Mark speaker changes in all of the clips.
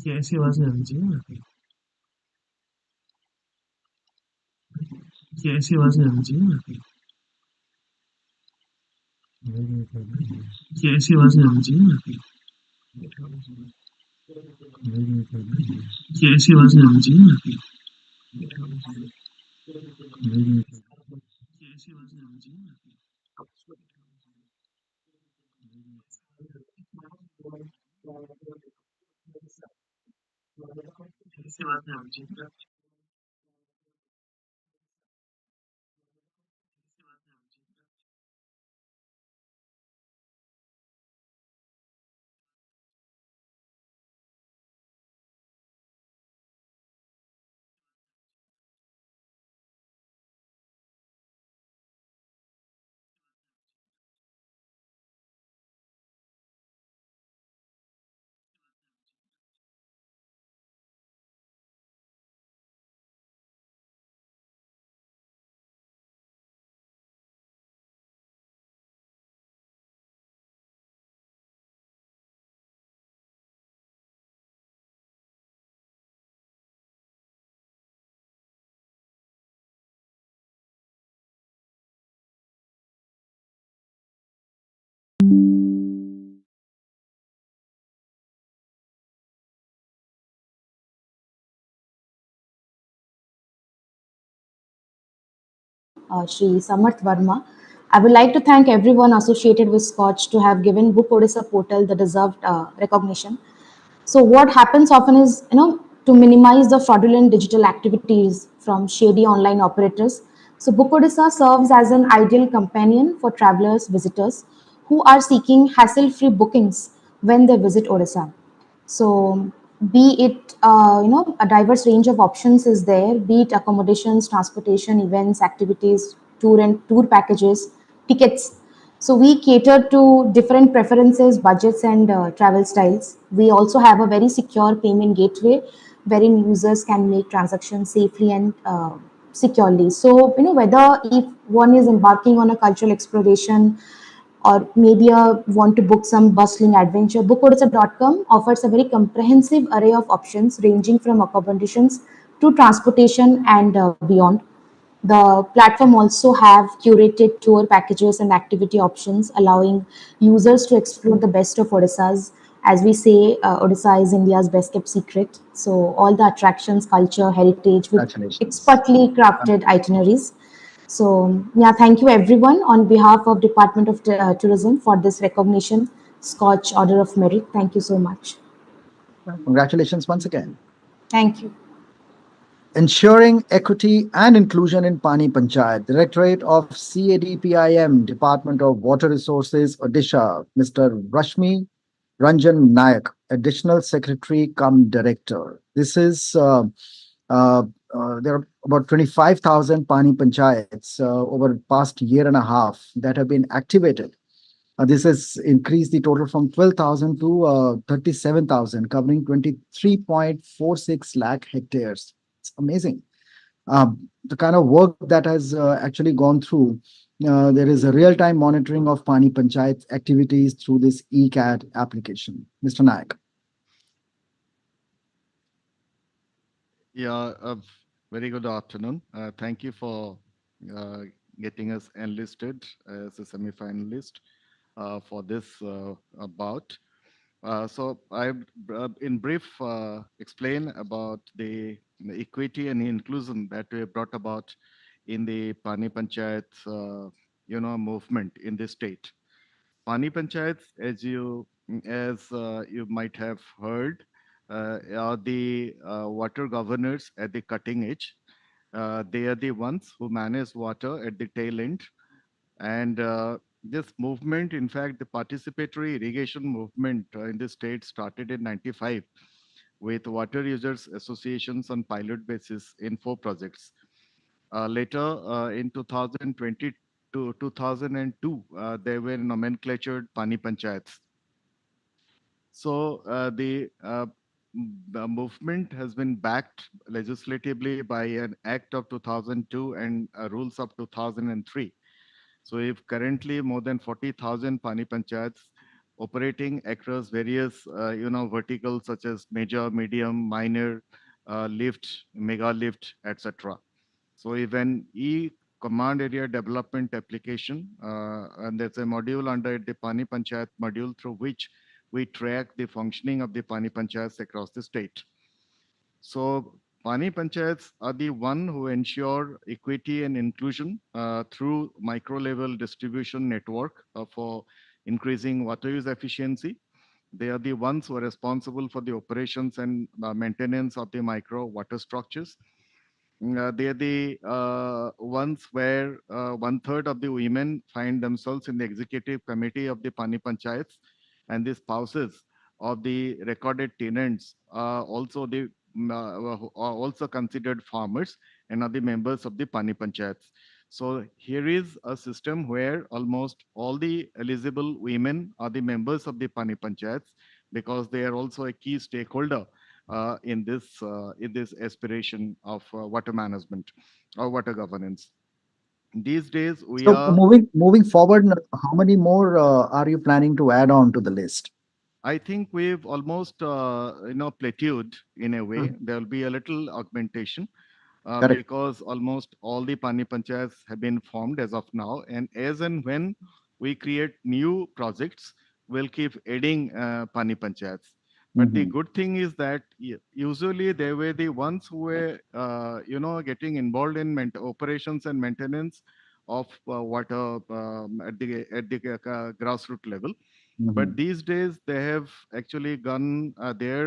Speaker 1: कैसी आवाज नहीं आनी चाहिए कैसी आवाज नहीं आनी चाहिए कैसी आवाज नहीं आनी चाहिए कैसी आवाज नहीं आनी चाहिए कैसी आवाज नहीं आनी चाहिए कैसी आवाज नहीं आनी चाहिए
Speaker 2: Shri Samarth Verma. I would like to thank everyone associated with Scotch to have given Book Odisha portal the deserved recognition. So what happens often is, to minimize the fraudulent digital activities from shady online operators. So Book Odisha serves as an ideal companion for travelers, visitors who are seeking hassle-free bookings when they visit Odisha. So be it a diverse range of options is there, be it accommodations, transportation, events, activities, tour packages, tickets. So we cater to different preferences, budgets, and travel styles. We also have a very secure payment gateway wherein users can make transactions safely and securely. So whether if one is embarking on a cultural exploration or maybe want to book some bustling adventure, bookodisha.com offers a very comprehensive array of options ranging from accommodations to transportation and beyond. The platform also have curated tour packages and activity options, allowing users to explore the best of Odisha's. As we say, Odisha is India's best kept secret. So all the attractions, culture, heritage with
Speaker 3: Congratulations.
Speaker 2: expertly crafted itineraries. So yeah, thank you everyone on behalf of Department of Tourism for this recognition, Scotch Order of Merit. Thank you so much.
Speaker 3: Congratulations once again.
Speaker 2: Thank you.
Speaker 3: Ensuring equity and inclusion in Pani Panchayat, Directorate of CADPIM, Department of Water Resources, Odisha, Mr. Rashmi Ranjan Nayak, Additional Secretary cum Director. This is there are about 25,000 Pani Panchayats over the past year and a half that have been activated. This has increased the total from 12,000 to 37,000, covering 23.46 lakh hectares. It's amazing. The kind of work that has actually gone through. There is a real-time monitoring of Pani Panchayat activities through this ECAD application. Mr. Nayak.
Speaker 4: Yeah, very good afternoon. Thank you for uh, getting us enlisted as a semi-finalist for this bout. So I, in brief, explain about the equity and inclusion that we have brought about in the Pani Panchayat, movement in the state. Pani Panchayats, as you might have heard, are the water governors at the cutting edge. They are the ones who manage water at the tail end. And this movement, in fact, the participatory irrigation movement in the state started in 95 with water users associations on pilot basis in 4 projects. Later, in 2020 to 2002, there were nomenclatured Pani Panchayats. So the movement has been backed legislatively by an Act of 2002 and rules of 2003. So if currently more than 40,000 Pani Panchayats operating across various, verticals such as major, medium, minor, lift, mega lift, etc. So even command area development application, and there's a module under the Pani Panchayat module through which we track the functioning of the Pani Panchayats across the state. So Pani Panchayats are the one who ensure equity and inclusion through micro level distribution network for increasing water use efficiency. They are the ones who are responsible for the operations and maintenance of the micro water structures. They are the ones where one-third of the women find themselves in the executive committee of the Pani Panchayats, and the spouses of the recorded tenants are also considered farmers and are the members of the Pani Panchayats. So here is a system where almost all the eligible women are the members of the Pani Panchayats because they are also a key stakeholder in this aspiration of water management or water governance. These days, we
Speaker 3: So
Speaker 4: are.
Speaker 3: moving forward, how many more are you planning to add on to the list?
Speaker 4: I think we've almost plateaued in a way.
Speaker 3: Mhm.
Speaker 4: There will be a little augmentation.
Speaker 3: Correct.
Speaker 4: Because almost all the Pani Panchayats have been formed as of now. And as and when we create new projects, we'll keep adding Pani Panchayats. But the
Speaker 3: Mhm.
Speaker 4: good thing is that usually they were the ones who were, getting involved in operations and maintenance of water at the grassroots level. But
Speaker 3: Mhm.
Speaker 4: these days they have actually gone their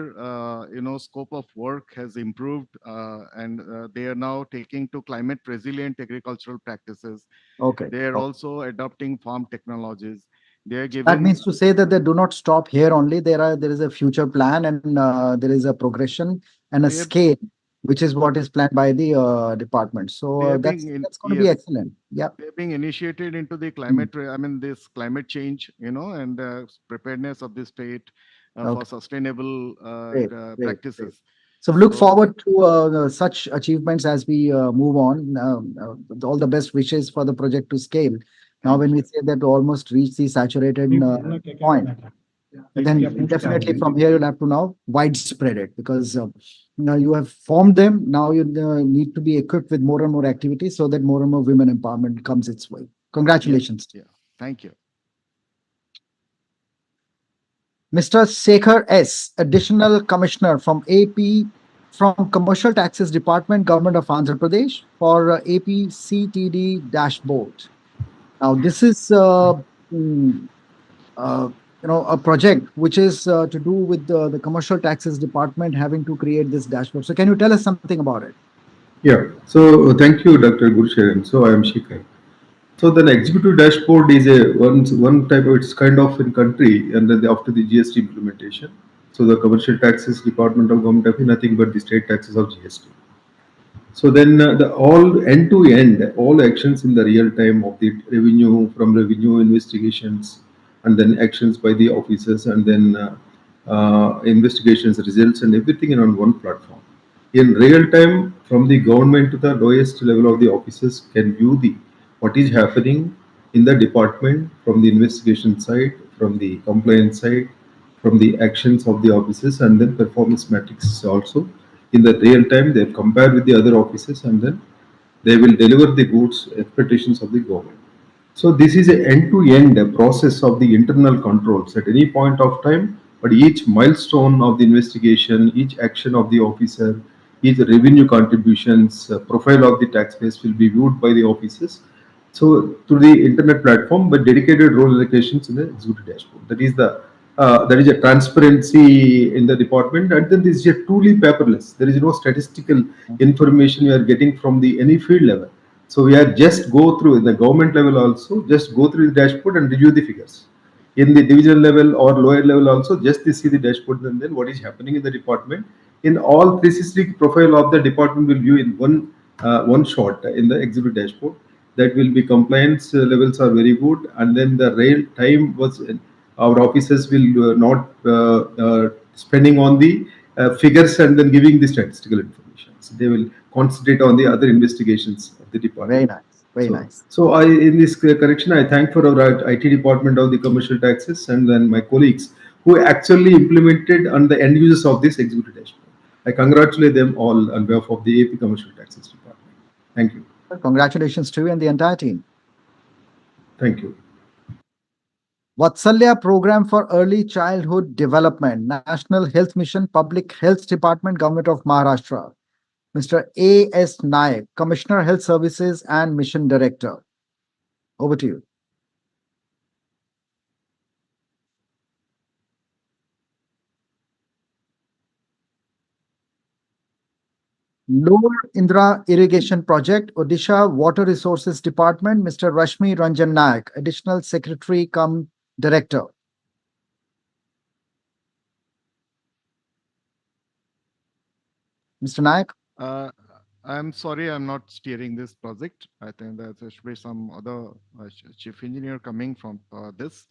Speaker 4: scope of work has improved, and they are now taking to climate resilient agricultural practices.
Speaker 3: Okay.
Speaker 4: They are
Speaker 3: Okay.
Speaker 4: also adopting farm technologies. They are
Speaker 3: So that
Speaker 4: given.
Speaker 3: means to say that they do not stop here only. There is a future plan, and there is a progression and a
Speaker 4: they are
Speaker 3: scale, which is what is planned by the department. So
Speaker 4: they are being
Speaker 3: that's
Speaker 4: in
Speaker 3: that's going to be
Speaker 4: yes
Speaker 3: excellent. Yeah.
Speaker 4: they're being initiated into the
Speaker 3: Mm.
Speaker 4: this climate change, and preparedness of the state for
Speaker 3: Okay.
Speaker 4: sustainable
Speaker 3: Great. Great. Great.
Speaker 4: practices.
Speaker 3: So we look
Speaker 4: So
Speaker 3: forward to such achievements as we move on. All the best wishes for the project to scale. Now, when
Speaker 4: thank
Speaker 3: we
Speaker 4: you.
Speaker 3: say that to almost reach the saturated point, and then definitely from here you'll have to now widespread it because now you have formed them. Now you need to be equipped with more and more activities so that more and more women empowerment comes its way.
Speaker 4: Yeah,
Speaker 3: Congratulations.
Speaker 4: yeah. Thank you.
Speaker 3: Mr. Sekhar S., Additional Commissioner from AP, from Commercial Taxes Department, Government of Andhra Pradesh, for APCTD dashboard. Now, this is mm, uh, a project which is to do with the Commercial Taxes Department having to create this dashboard. So, can you tell us something about it?
Speaker 5: Yeah. So thank you, Dr. Gursharan. So I am Shikhar. So the executive dashboard is a one type of, it's kind of in country, and then after the GST implementation. So the commercial taxes department of government of nothing but the state taxes of GST. So then the all end to end, all actions in the real time of the revenue, from revenue investigations, and then actions by the officers, and then investigations results and everything in on one platform. In real time, from the government to the lowest level of the officers can view the what is happening in the department, from the investigation side, from the compliance side, from the actions of the officers, and then performance metrics also in the real time. They compare with the other officers, and then they will deliver the goods expectations of the government. So this is a end-to-end process of the internal controls at any point of time, but each milestone of the investigation, each action of the officer, each revenue contributions, profile of the taxpayers will be viewed by the officers. So through the internet platform, but dedicated role allocations in the executive dashboard. That is a transparency in the department, and then this is a truly paperless. There is no statistical information we are getting from the any field level. So we are just go through the government level also, just go through the dashboard and review the figures. In the division level or lower level also, just to see the dashboard and then what is happening in the department. In all 360 profile of the department will view in one shot in the exhibit dashboard. That will be compliance levels are very good, and then the real time was our officers will not spending on the figures and then giving the statistical information. So they will concentrate on the other investigations of the
Speaker 3: Very
Speaker 5: department.
Speaker 3: nice. Very
Speaker 5: So,
Speaker 3: nice.
Speaker 5: so in this correction, I thank for our IT department of the commercial taxes and then my colleagues who actually implemented on the end users of this executive dashboard. I congratulate them all on behalf of the AP Commercial Taxes Department. Thank you.
Speaker 3: Congratulations to you and the entire team.
Speaker 5: Thank you.
Speaker 3: Vatsalya Program for Early Childhood Development, National Health Mission, Public Health Department, Government of Maharashtra. Mr. A.S. Naik, Commissioner Health Services and Mission Director. Over to you. Lower Indra Irrigation Project, Odisha Water Resources Department, Mr. Rashmi Ranjan Naik, Additional Secretary cum Director. Mr. Naik?
Speaker 4: I'm sorry, I'm not steering this project. I think there should be some other chief engineer coming from this.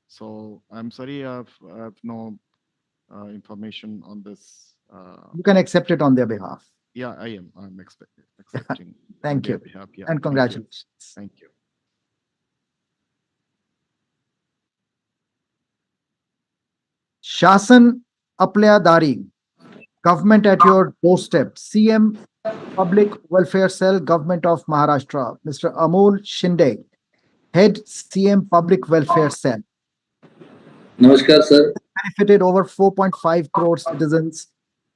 Speaker 4: So I'm sorry, I have no information on this.
Speaker 3: You can accept it on their behalf.
Speaker 4: Yeah, I am. I'm accepting on
Speaker 3: Thank
Speaker 4: their
Speaker 3: you.
Speaker 4: behalf. Yeah,
Speaker 3: And congratulations.
Speaker 4: Thank you.
Speaker 3: Shasan Apल्या Dari, Government at your doorstep, CM Public Welfare Cell, Government of Maharashtra, Mr. Amol Shinde, Head CM Public Welfare Cell.
Speaker 6: Namaskar, sir.
Speaker 3: Benefited over 4.5 crore citizens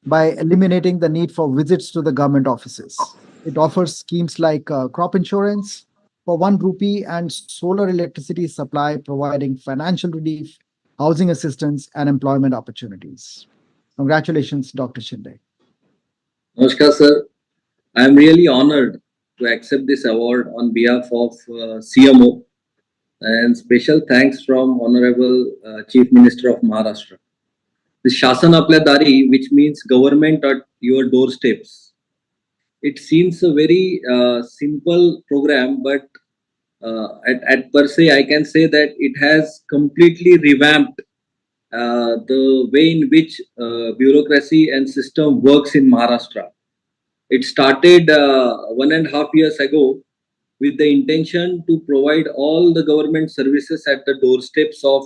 Speaker 3: by eliminating the need for visits to the government offices. It offers schemes like crop insurance for 1 rupee and solar electricity supply, providing financial relief, housing assistance, and employment opportunities. Congratulations, Dr. Shinde.
Speaker 6: Namaskar, sir. I am really honored to accept this award on behalf of CMO, and special thanks from Honorable Chief Minister of Maharashtra. The Shasan Apल्या Dari, which means government at your doorsteps. It seems a very simple program, but at per se, I can say that it has completely revamped the way in which bureaucracy and system works in Maharashtra. It started 1.5 years ago with the intention to provide all the government services at the doorsteps of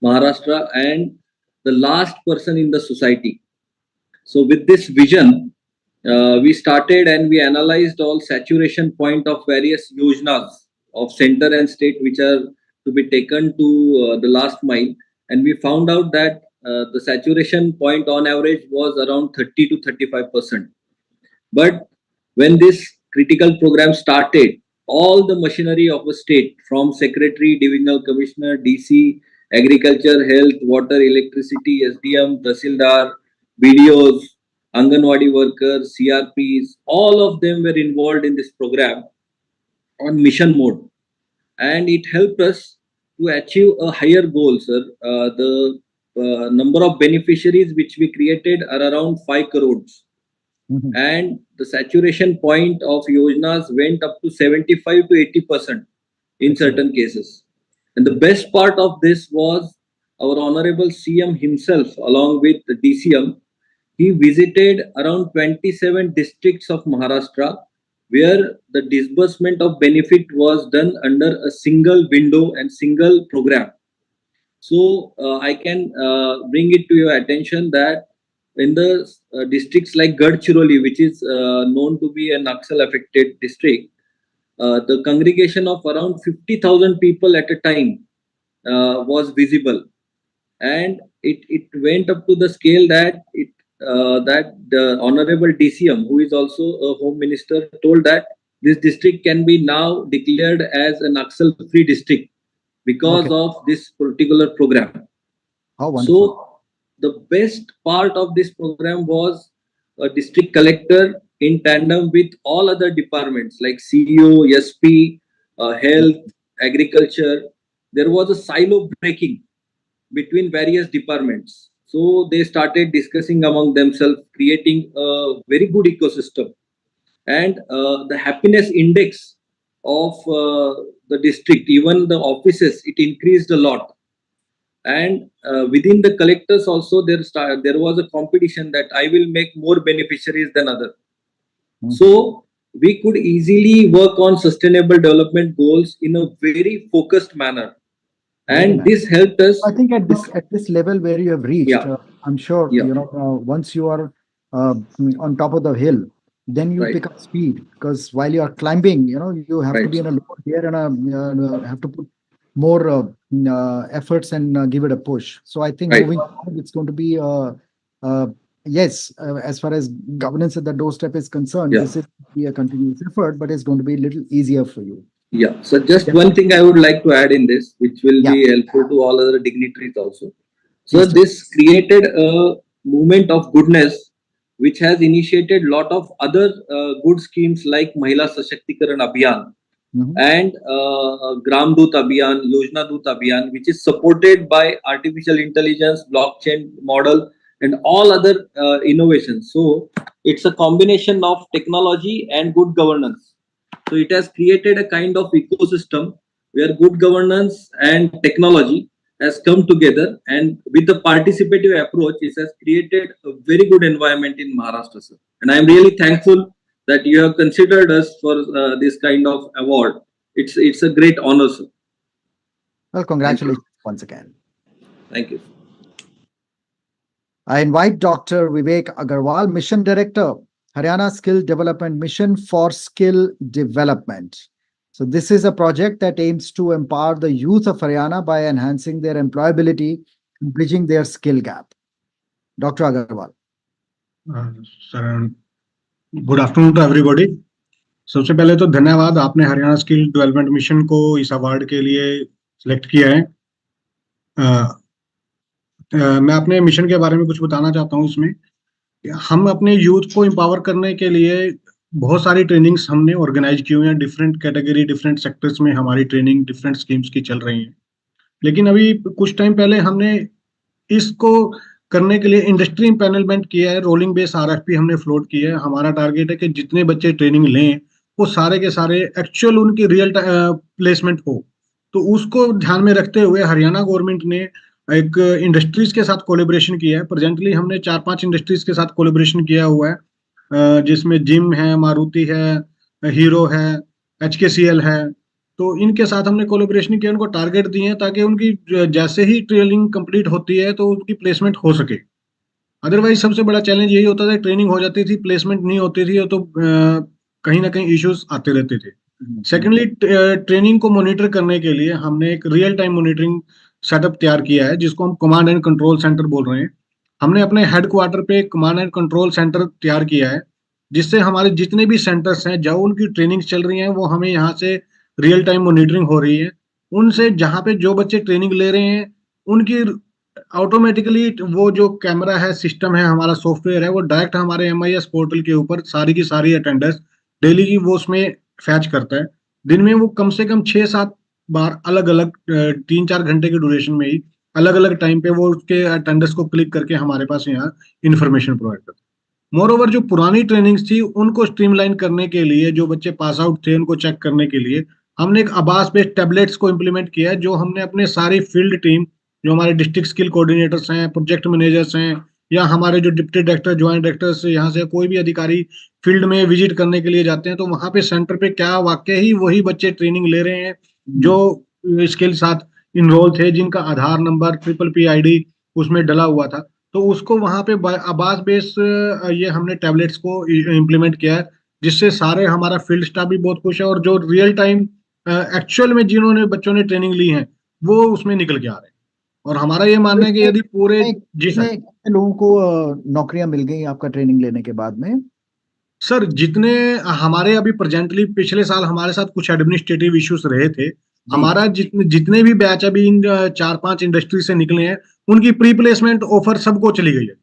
Speaker 6: Maharashtra and the last person in the society. So with this vision, we started and we analyzed all saturation point of various yojnas of center and state which are to be taken to the last mile, and we found out that the saturation point on average was around 30 to 35%. But when this critical program started, all the machinery of a state, from secretary, divisional commissioner, DC, agriculture, health, water, electricity, SDM, Tahsildar, BDOs, Anganwadi workers, CRPs, all of them were involved in this program on mission mode. And it helped us to achieve a higher goal, sir. The number of beneficiaries which we created are around 5 crores. And the saturation point of yojnas went up to 75 to 80% in certain cases. And the best part of this was our honorable CM himself, along with the DCM. He visited around 27 districts of Maharashtra where the disbursement of benefit was done under a single window and single program. So I can bring it to your attention that in the districts like Gadchiroli, which is known to be a Naxal affected district, the congregation of around 50,000 people at a time was visible, and it went up to the scale that the honorable DCM, who is also a home minister, told that this district can be now declared as a Naxal free district because of this particular program.
Speaker 3: How wonderful.
Speaker 6: So the best part of this program was a district collector in tandem with all other departments like CEO, SP, health, agriculture. There was a silo breaking between various departments. So they started discussing among themselves, creating a very good ecosystem. And the happiness index of the district, even the offices, it increased a lot. And within the collectors also, there was a competition that I will make more beneficiaries than other. So we could easily work on sustainable development goals in a very focused manner.
Speaker 3: Very
Speaker 6: And
Speaker 3: nice.
Speaker 6: this helped us.
Speaker 3: I think at this level where you have reached,
Speaker 6: Yeah,
Speaker 3: I'm sure
Speaker 6: yeah,
Speaker 3: once you are on top of the hill, then you
Speaker 6: right,
Speaker 3: pick up speed because while you are climbing, you have to
Speaker 6: right,
Speaker 3: be in a lower gear and have to put more efforts and give it a push. So I think
Speaker 6: right.
Speaker 3: moving forward, it's going to be uh, yes, as far as governance at the doorstep is concerned,
Speaker 6: Yeah,
Speaker 3: this is be a continuous effort, but it's going to be a little easier for you.
Speaker 6: yeah. So just one
Speaker 3: Definitely.
Speaker 6: thing I would like to add in this, which will
Speaker 3: Yeah,
Speaker 6: be helpful to all other dignitaries also. So
Speaker 3: please tell.
Speaker 6: this created a movement of goodness, which has initiated lot of other good schemes like Mahila Sashактикаран Abhiyan
Speaker 3: Mhm.
Speaker 6: and Gram Doot Abhiyan, Yojana Doot Abhiyan, which is supported by artificial intelligence, blockchain model, and all other innovations. So it's a combination of technology and good governance. So it has created a kind of ecosystem where good governance and technology has come together, and with the participative approach, it has created a very good environment in Maharashtra, sir. And I am really thankful that you have considered us for this kind of award. It's a great honor, sir.
Speaker 3: Well,
Speaker 6: Thank you.
Speaker 3: congratulations once again.
Speaker 6: Thank you.
Speaker 3: I invite Dr. Vivek Agarwal, Mission Director, Haryana Skill Development Mission for Skill Development. So, this is a project that aims to empower the youth of Haryana by enhancing their employability and bridging their skill gap. Dr. Agarwal.
Speaker 7: Sir good afternoon to everybody. सबसे पहले तो धन्यवाद, आपने Haryana skill development mission को इस award के लिए select किया है। मैं अपने मिशन के बारे में कुछ बताना चाहता हूँ। इसमें हम अपने यूथ को एम्पावर करने के लिए बहुत सारी ट्रेनिंग्स हमने ऑर्गेनाइज की हुई हैं। डिफरेंट कैटेगरी, डिफरेंट सेक्टर्स में हमारी ट्रेनिंग डिफरेंट स्कीम्स की चल रही हैं। लेकिन अभी कुछ टाइम पहले हमने इसको करने के लिए इंडस्ट्री इम्पैनलमेंट किया है। रोलिंग बेस आरएफपी हमने फ्लोट किया है। हमारा टारगेट है कि जितने बच्चे ट्रेनिंग लें वो सारे के सारे एक्चुअल उनकी रियल प्लेसमेंट हो। तो उसको ध्यान में रखते हुए हरियाणा गवर्नमेंट ने एक इंडस्ट्रीज के साथ कोलेब्रेशन किया है। प्रेजेंटली हमने 4-5 इंडस्ट्रीज के साथ कोलेब्रेशन किया हुआ है, जिसमें जिम है, मारुति है, हीरो है, HKCL है। तो इनके साथ हमने कोलेब्रेशन किया, उनको टारगेट दिए हैं ताकि उनकी जैसे ही ट्रेनिंग कंप्लीट होती है तो उनकी प्लेसमेंट हो सके। अदरवाइज सबसे बड़ा चैलेंज यही होता था, ट्रेनिंग हो जाती थी, प्लेसमेंट नहीं होती थी, तो कहीं ना कहीं इश्यूज आते रहते थे। सेकेंडली, ट्रेनिंग को मॉनिटर करने के लिए हमने एक रियल टाइम मॉनिटरिंग सेटअप तैयार किया है, जिसको हम कमांड एंड कंट्रोल सेंटर बोल रहे हैं। हमने अपने हेडक्वार्टर पे कमांड एंड कंट्रोल सेंटर तैयार किया है, जिससे हमारे जितने भी सेंटर्स हैं जहाँ उनकी ट्रेनिंग चल रही है वो हमें यहाँ से रियल टाइम मॉनिटरिंग हो रही है। उनसे जहाँ पे जो बच्चे ट्रेनिंग ले रहे हैं उनकी ऑटोमेटिकली वो जो कैमरा है, सिस्टम है, हमारा सॉफ्टवेयर है, वो डायरेक्ट हमारे MIS पोर्टल के ऊपर सारी की सारी अटेंडेंस डेली की वो उसमें फैच करता है। दिन में वो कम से कम 6-7 बार अलग अलग 3-4 घंटे के ड्यूरेशन में ही अलग अलग टाइम पे वो उसके अटेंडेंस को क्लिक करके हमारे पास यहाँ इन्फॉर्मेशन प्रोवाइड करता है। मोर ओवर, जो पुरानी ट्रेनिंग्स थी उनको स्ट्रीमलाइन करने के लिए, जो बच्चे पास आउट थे उनको चेक करने के लिए हमने एक आभास बेस्ड टैबलेट्स को इम्प्लीमेंट किया है, जो हमने अपने सारी फील्ड टीम, जो हमारे डिस्ट्रिक्ट स्किल कोऑर्डिनेटर्स हैं, प्रोजेक्ट मैनेजर्स हैं, या हमारे जो डिप्टी डायरेक्टर, ज्वाइंट डायरेक्टर्स, यहाँ से कोई भी अधिकारी फील्ड में विजिट करने के लिए जाते हैं, तो वहां पे सेंटर पे क्या वाकई ही वही बच्चे ट्रेनिंग ले रहे हैं जो इसके साथ इनरोल थे, जिनका आधार नंबर PPP ID उसमें डला हुआ था। तो उसको वहां पे आवाज बेस ये हमने टैबलेट्स को इम्प्लीमेंट किया है, जिससे सारे हमारा फील्ड स्टाफ भी बहुत खुश है, और जो रियल टाइम एक्चुअल में जिन्होंने बच्चों ने ट्रेनिंग ली है वो उसमें निकल के आ रहे हैं। और हमारा ये मानना है कि यदि पूरे जी सर
Speaker 3: कितने लोगों को नौकरियां मिल गई आपका ट्रेनिंग लेने के बाद में?
Speaker 7: सर जितने हमारे अभी प्रेजेंटली, पिछले साल हमारे साथ कुछ एडमिनिस्ट्रेटिव इश्यूज रहे थे, हमारा जितने भी बैच अभी इन 4-5 इंडस्ट्री से निकले हैं उनकी प्री प्लेसमेंट ऑफर सबको चली गई है।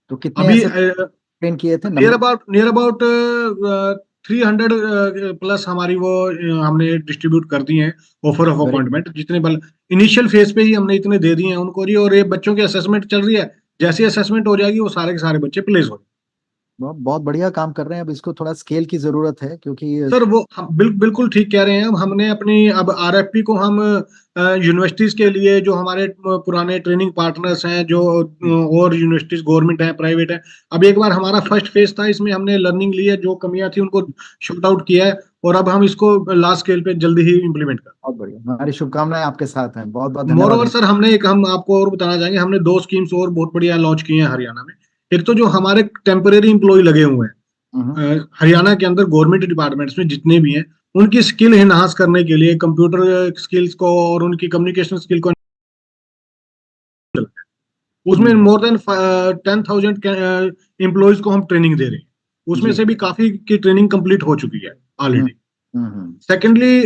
Speaker 3: तो कितने
Speaker 7: अभी
Speaker 3: ट्रेन किए थे?
Speaker 7: नियर अबाउट 300 प्लस हमारी वो हमने डिस्ट्रीब्यूट कर दी हैं ऑफर ऑफ अपॉइंटमेंट। जितने इनिशियल फेज पे ही हमने इतने दे दिए हैं उनको जी, और ये बच्चों की असेसमेंट चल रही है। जैसे असेसमेंट हो जाएगी वो सारे के सारे बच्चे प्लेस हो जाएंगे।
Speaker 3: बहुत बढ़िया काम कर रहे हैं। अब इसको थोड़ा स्केल की जरूरत है, क्योंकि
Speaker 7: सर वो हम बिल्कुल ठीक कह रहे हैं। अब हमने अपनी अब आरएफपी को हम यूनिवर्सिटीज के लिए, जो हमारे पुराने ट्रेनिंग पार्टनर्स हैं, जो और यूनिवर्सिटीज गवर्नमेंट है प्राइवेट है, अब एक बार हमारा फर्स्ट फेज था, इसमें हमने लर्निंग ली है, जो कमियां थी उनको शॉर्ट आउट किया है, और अब हम इसको लार्ज स्केल पे जल्दी ही इम्प्लीमेंट कर।
Speaker 3: बहुत बढ़िया, हमारी शुभकामनाएं आपके साथ हैं। बहुत बहुत
Speaker 7: मोर
Speaker 3: धन्यवाद।
Speaker 7: ओवर सर, हम आपको और बताना चाहेंगे, हमने दो स्कीम्स और बहुत बढ़िया लॉन्च की हैं हरियाणा में। एक तो जो हमारे टेम्परेरी एम्प्लॉय लगे हुए हैं
Speaker 3: हम्म,
Speaker 7: हरियाणा के अंदर गवर्नमेंट डिपार्टमेंट्स में जितने भी हैं, उनकी स्किल एनहांस करने के लिए कंप्यूटर स्किल्स को और उनकी कम्युनिकेशन स्किल को, उसमें
Speaker 3: हम्म,
Speaker 7: मोर देन 10,000 एम्प्लॉयज को हम ट्रेनिंग दे रहे हैं। उसमें
Speaker 3: जी।
Speaker 7: से भी काफी की ट्रेनिंग कंप्लीट हो चुकी है
Speaker 3: हम्म,
Speaker 7: ऑलरेडी।
Speaker 3: हम्म,
Speaker 7: सेकेंडली,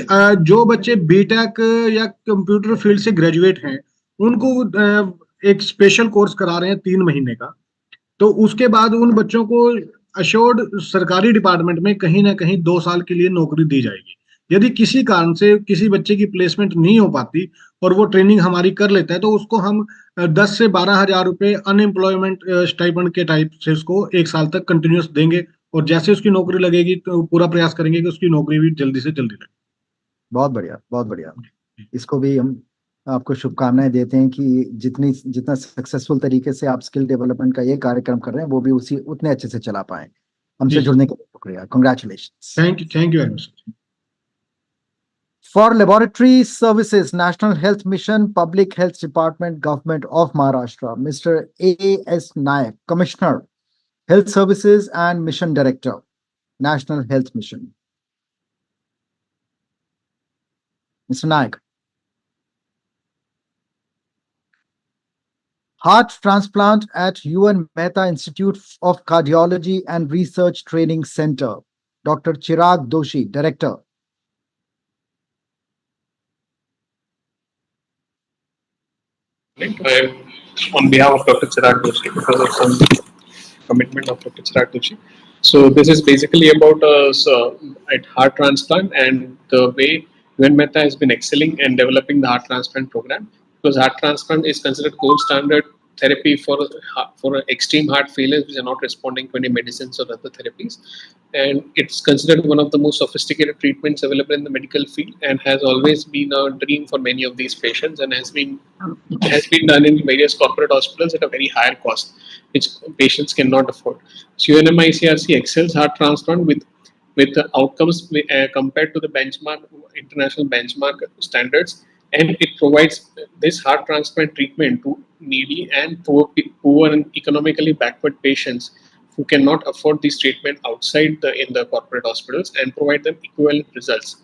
Speaker 7: जो बच्चे बीटेक या कंप्यूटर फील्ड से ग्रेजुएट हैं, उनको एक स्पेशल कोर्स करा रहे हैं 3 महीने का। तो उसके बाद उन बच्चों को अश्योर्ड सरकारी डिपार्टमेंट में कहीं ना कहीं 2 साल के लिए नौकरी दी जाएगी। यदि किसी कारण से किसी बच्चे की प्लेसमेंट नहीं हो पाती और वो ट्रेनिंग हमारी कर लेता है, तो उसको हम 10 से 12 हजार रुपए अनएम्प्लॉयमेंट स्टाइपेंड के टाइप से उसको 1 साल तक कंटिन्यूस देंगे। और जैसे उसकी नौकरी लगेगी तो पूरा प्रयास करेंगे कि उसकी नौकरी भी जल्दी से जल्दी लगे।
Speaker 3: बहुत बढ़िया, बहुत बढ़िया। इसको भी हम आपको शुभकामनाएं देते हैं कि जितना सक्सेसफुल तरीके से आप स्किल डेवलपमेंट का ये कार्यक्रम कर रहे हैं, वो भी उसी उतने अच्छे से चला पाए। हमसे
Speaker 7: जी,
Speaker 3: जुड़ने के लिए शुक्रिया, congratulation.
Speaker 7: Thank you very much.
Speaker 3: For Laboratory Services, National Health Mission, Public Health Department, Government of Maharashtra, Mr. A.S. Nayak, Commissioner, Health Services and Mission Director, National Health Mission. Mr. Nayak. Heart transplant at UN Mehta Institute of Cardiology and Research Training Center, Dr. Chirag Doshi, Director.
Speaker 8: On behalf of Dr. Chirag Doshi, because of some commitment of Dr. Chirag Doshi. So this is basically about at heart transplant and the way UN Mehta has been excelling and developing the heart transplant program, because heart transplant is considered gold standard therapy for extreme heart failures which are not responding to any medicines or other therapies, and it's considered one of the most sophisticated treatments available in the medical field, and has always been a dream for many of these patients, and has been done in various corporate hospitals at a very higher cost, which patients cannot afford. So UNMICRC excels heart transplant with the outcomes compared to the benchmark international benchmark standards, and it provides this heart transplant treatment to needy and poor and economically backward patients who cannot afford this treatment outside in the corporate hospitals, and provide them equivalent results.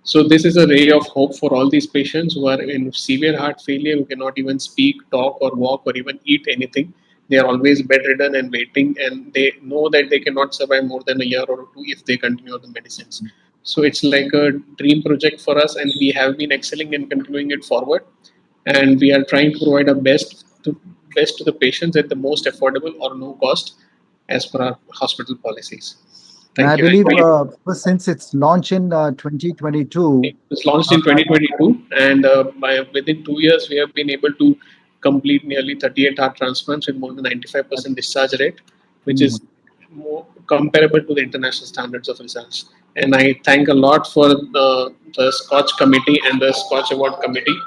Speaker 8: So this is a ray of hope for all these patients who are in severe heart failure, who cannot even speak, talk, or walk, or even eat anything. They are always bedridden and waiting, and they know that they cannot survive more than a year or two if they continue the medicines. So it's like a dream project for us, and we have been excelling and continuing it forward. And we are trying to provide our best to the patients at the most affordable or no cost, as per our hospital policies.
Speaker 3: And I
Speaker 8: Thank you.
Speaker 3: believe since its launch in 2022,
Speaker 8: It was launched in 2022, and within 2 years, we have been able to complete nearly 38 heart transplants with more than 95% discharge rate, which is more comparable to the international standards of results. And I thank a lot for the SKOCH committee and the SKOCH Award committee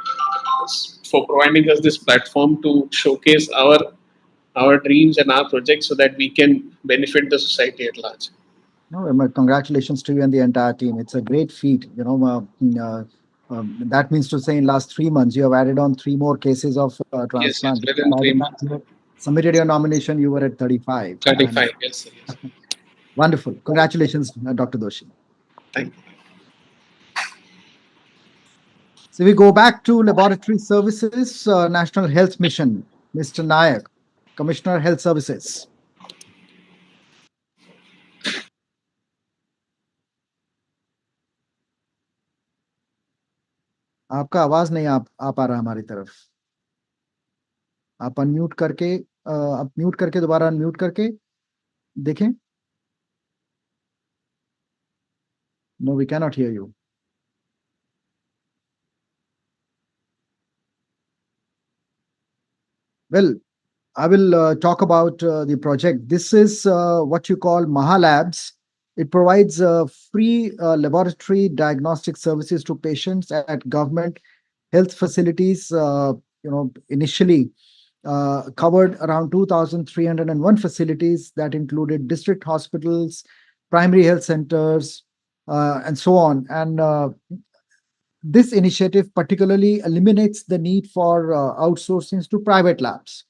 Speaker 8: for providing us this platform to showcase our dreams and our projects so that we can benefit the society at large.
Speaker 3: no, congratulations to you and the entire team. It's a great feat. That means to say in last 3 months, you have added on 3 more cases of
Speaker 8: Yes, yes,
Speaker 3: transplant.
Speaker 8: within
Speaker 3: By the
Speaker 8: 3
Speaker 3: time
Speaker 8: months.
Speaker 3: you had submitted your nomination, you were at 35. And
Speaker 8: 35, yes, sir, yes.
Speaker 3: wonderful. Congratulations, Dr. Doshi.
Speaker 8: Thank you.
Speaker 3: So we go back to Laboratory Services, National Health Mission, Mr. Nayak, Commissioner, Health Services. आपका आवाज नहीं आ पा रहा हमारी तरफ। आप unmute करके आप म्यूट करके दोबारा अनम्यूट करके देखें। No, we can not hear you. Well, I will talk about the project. This is what you call Mahalabs. It provides free laboratory diagnostic services to patients at government health facilities. Initially covered around 2,301 facilities that included district hospitals, primary health centers, and so on. And this initiative particularly eliminates the need for outsourcing to private labs.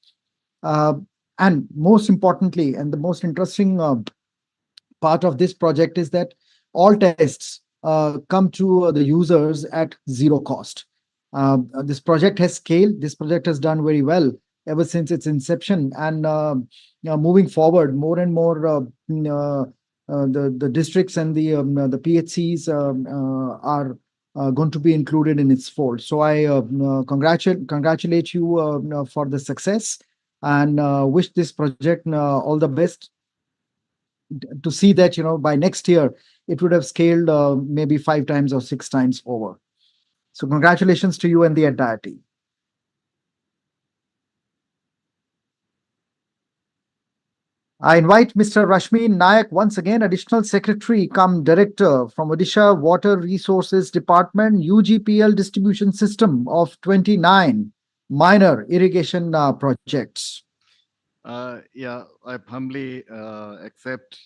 Speaker 3: Uh, and most importantly, and the most interesting part of this project is that all tests come to the users at zero cost. This project has scaled. This project has done very well ever since its inception, and moving forward, more and more the districts and the PHCs are going to be included in its fold. So I congratulate you for the success, and wish this project all the best, to see that by next year it would have scaled maybe 5 times or 6 times over. So congratulations to you and the entire team. I invite Mr. Rashmi Nayak, once again Additional Secretary cum Director from Odisha Water Resources Department, UGPL Distribution System of 29 minor irrigation projects.
Speaker 4: Yeah, I humbly accept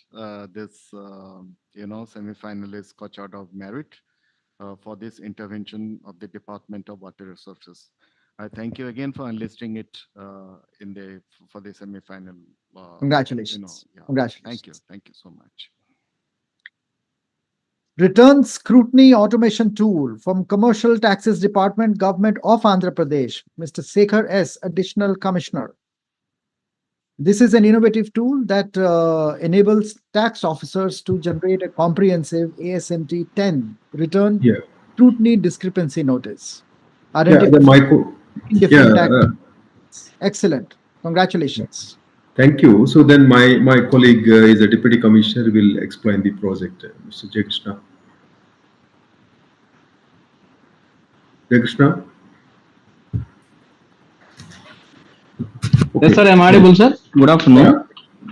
Speaker 4: this, semi-finalist Scotch Award of Merit for this intervention of the Department of Water Resources. I thank you again for enlisting it for the semi-final.
Speaker 3: Congratulations.
Speaker 4: Yeah.
Speaker 3: Congratulations.
Speaker 4: Thank you so much.
Speaker 3: Return Scrutiny Automation Tool from Commercial Taxes Department, Government of Andhra Pradesh, Mr. Sekhar S., Additional Commissioner. This is an innovative tool that enables tax officers to generate a comprehensive ASMT 10 return
Speaker 5: Yeah.
Speaker 3: scrutiny discrepancy notice.
Speaker 5: Yeah, the micro.
Speaker 3: Different
Speaker 5: Yeah,
Speaker 3: tax. Excellent. Congratulations.
Speaker 5: thank you. So then my colleague is a deputy commissioner, will explain the project, Mr. Jaykrishna. Jaykrishna?
Speaker 9: Yes, sir, I'm audible, sir. Good afternoon.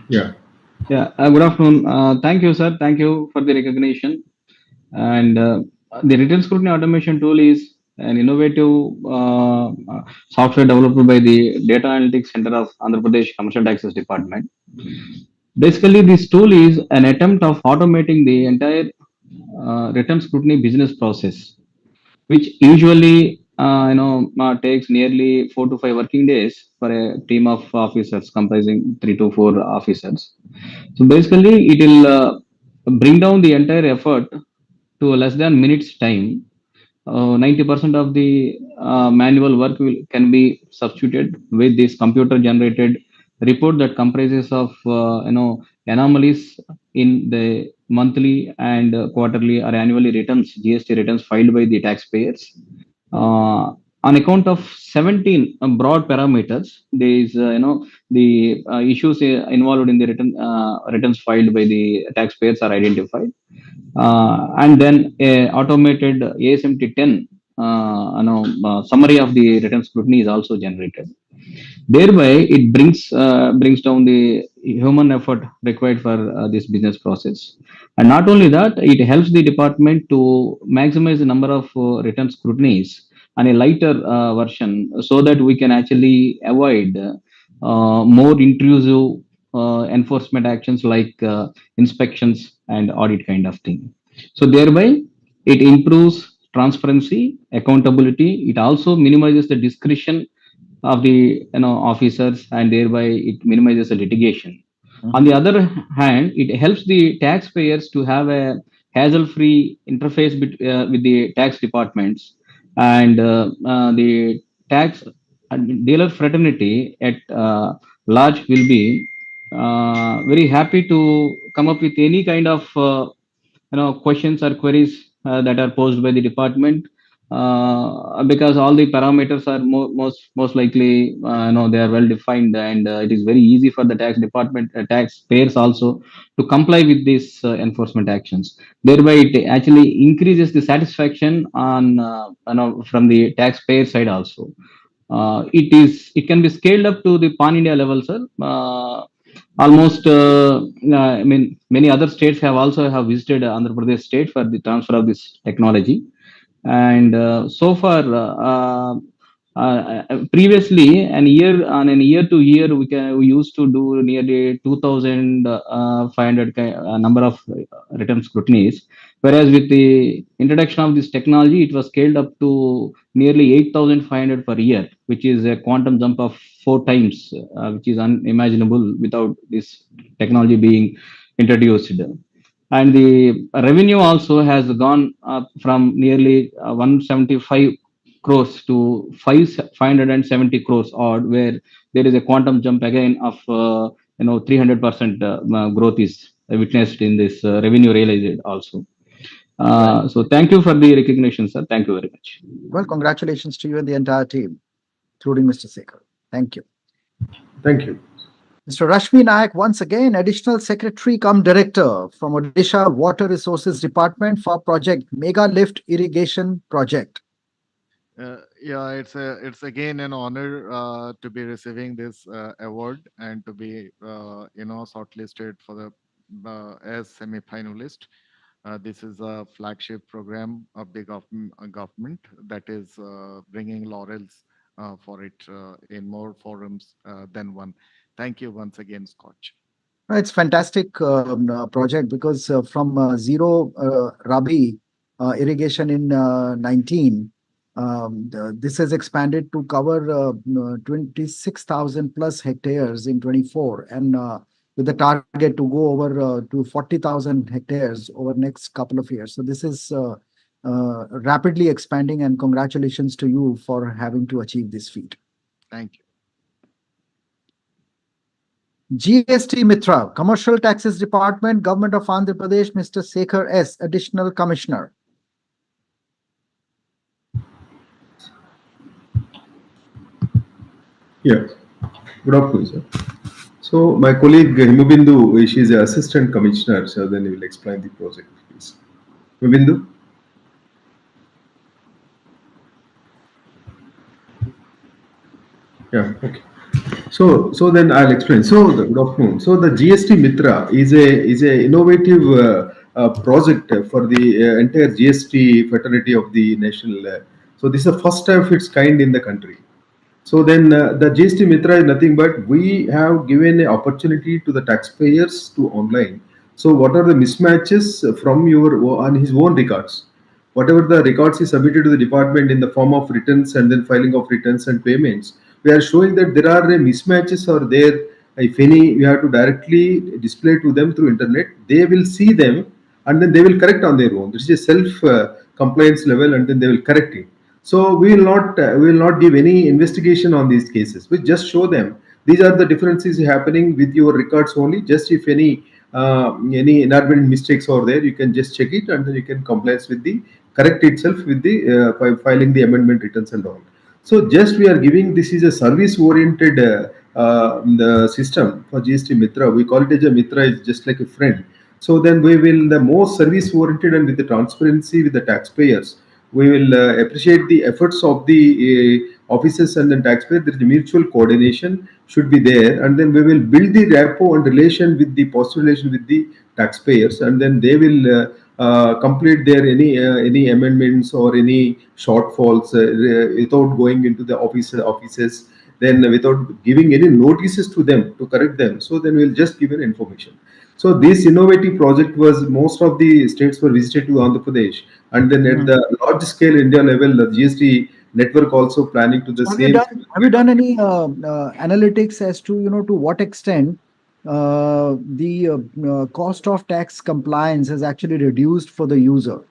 Speaker 5: Yeah.
Speaker 9: Good afternoon. Thank you, sir. Thank you for the recognition. And the Return Scrutiny Automation Tool is an innovative software developed by the Data Analytics Center of Andhra Pradesh Commercial Taxes Department. Basically, this tool is an attempt of automating the entire return scrutiny business process, which usually takes nearly 4 to 5 working days for a team of officers comprising 3 to 4 officers. So basically, it will bring down the entire effort to less than minutes time. 90% of the manual work can be substituted with this computer generated report that comprises of anomalies in the monthly and quarterly or annually returns, GST returns filed by the taxpayers. On account of 17 broad parameters, there is the issues involved in the returns filed by the taxpayers are identified, and then a automated ASMT 10 summary of the return scrutiny is also generated. Thereby, it brings down the human effort required for this business process. And not only that, it helps the department to maximize the number of return scrutinies on a lighter version, so that we can actually avoid more intrusive enforcement actions like inspections and audit kind of thing. So thereby, it improves transparency, accountability. It also minimizes the discretion of the officers, and thereby it minimizes the litigation. On the other hand, it helps the taxpayers to have a hassle-free interface with the tax departments, and the tax dealer fraternity at large will be very happy to come up with any kind of questions or queries that are posed by the department, because all the parameters are most likely they are well defined, and it is very easy for the tax department, taxpayers also, to comply with these enforcement actions. Thereby, it actually increases the satisfaction on from the taxpayer side also. it can be scaled up to the pan India level, sir. Almost, I mean, many other states have also have visited Andhra Pradesh state for the transfer of this technology. And so far, previously, on an year to year, we used to do nearly 2,500 number of return scrutinies. Whereas with the introduction of this technology, it was scaled up to nearly 8,500 per year, which is a quantum jump of 4 times, which is unimaginable without this technology being introduced. And the revenue also has gone up from nearly 175 crores to 570 crores odd, where there is a quantum jump again of 300% growth is witnessed in this revenue realized also. So thank you for the recognition, sir. Thank you very much.
Speaker 3: Well, congratulations to you and the entire team, including Mr. Sekhar. Thank you.
Speaker 5: Thank you.
Speaker 3: Mr. Rashmi Nayak, once again, Additional Secretary cum Director from Odisha Water Resources Department for Project Mega Lift Irrigation Project.
Speaker 4: Yeah, it's again an honor to be receiving this award and to be shortlisted for the as semi-finalist. This is a flagship program of the government that is bringing laurels for it in more forums than one. Thank you once again, Scotch.
Speaker 3: It's fantastic project because from zero Rabi irrigation in 19, this has expanded to cover 26,000 plus hectares in 24, and with the target to go over to 40,000 hectares over next couple of years. So this is rapidly expanding, and congratulations to you for having to achieve this feat.
Speaker 4: Thank you.
Speaker 3: GST Mitra, Commercial Taxes Department, Government of Andhra Pradesh, Mr. Sekhar S., Additional Commissioner.
Speaker 5: Yeah. Good afternoon, sir. So my colleague Himabindu, she is the Assistant Commissioner, so then he will explain the project, please. Himabindu? Yeah, okay. So then I'll explain. Good afternoon. So the GST Mitra is a innovative project for the entire GST fraternity of the national. So this is the first of its kind in the country. So then the GST Mitra is nothing but we have given an opportunity to the taxpayers to online. So what are the mismatches from your on his own records? Whatever the records is submitted to the department in the form of returns and then filing of returns and payments, we are showing that there are mismatches are there. If any, we have to directly display to them through internet. They will see them and then they will correct on their own. This is a self compliance level, and then they will correct it. So we will not give any investigation on these cases. We just show them these are the differences happening with your records only. Just if any inadvertent mistakes are there, you can just check it and then you can compliance with the correct itself with the filing the amendment returns and all. So just we are giving this is a service oriented the system for GST Mitra. We call it as a Mitra is just like a friend. So then we will the more service oriented and with the transparency with the taxpayers, we will appreciate the efforts of the officers and the taxpayers. There is a mutual coordination should be there, and then we will build the rapport and relation with the positive relation with the taxpayers, and then they will complete their any amendments or any shortfalls without going into the offices, then without giving any notices to them to correct them. So then we'll just give an information. So this innovative project was most of the states were visited to Andhra Pradesh, and then at the large scale India level, the GST network also planning to the
Speaker 3: Have
Speaker 5: same.
Speaker 3: you done any analytics as to to what extent the cost of tax compliance has actually reduced for the user?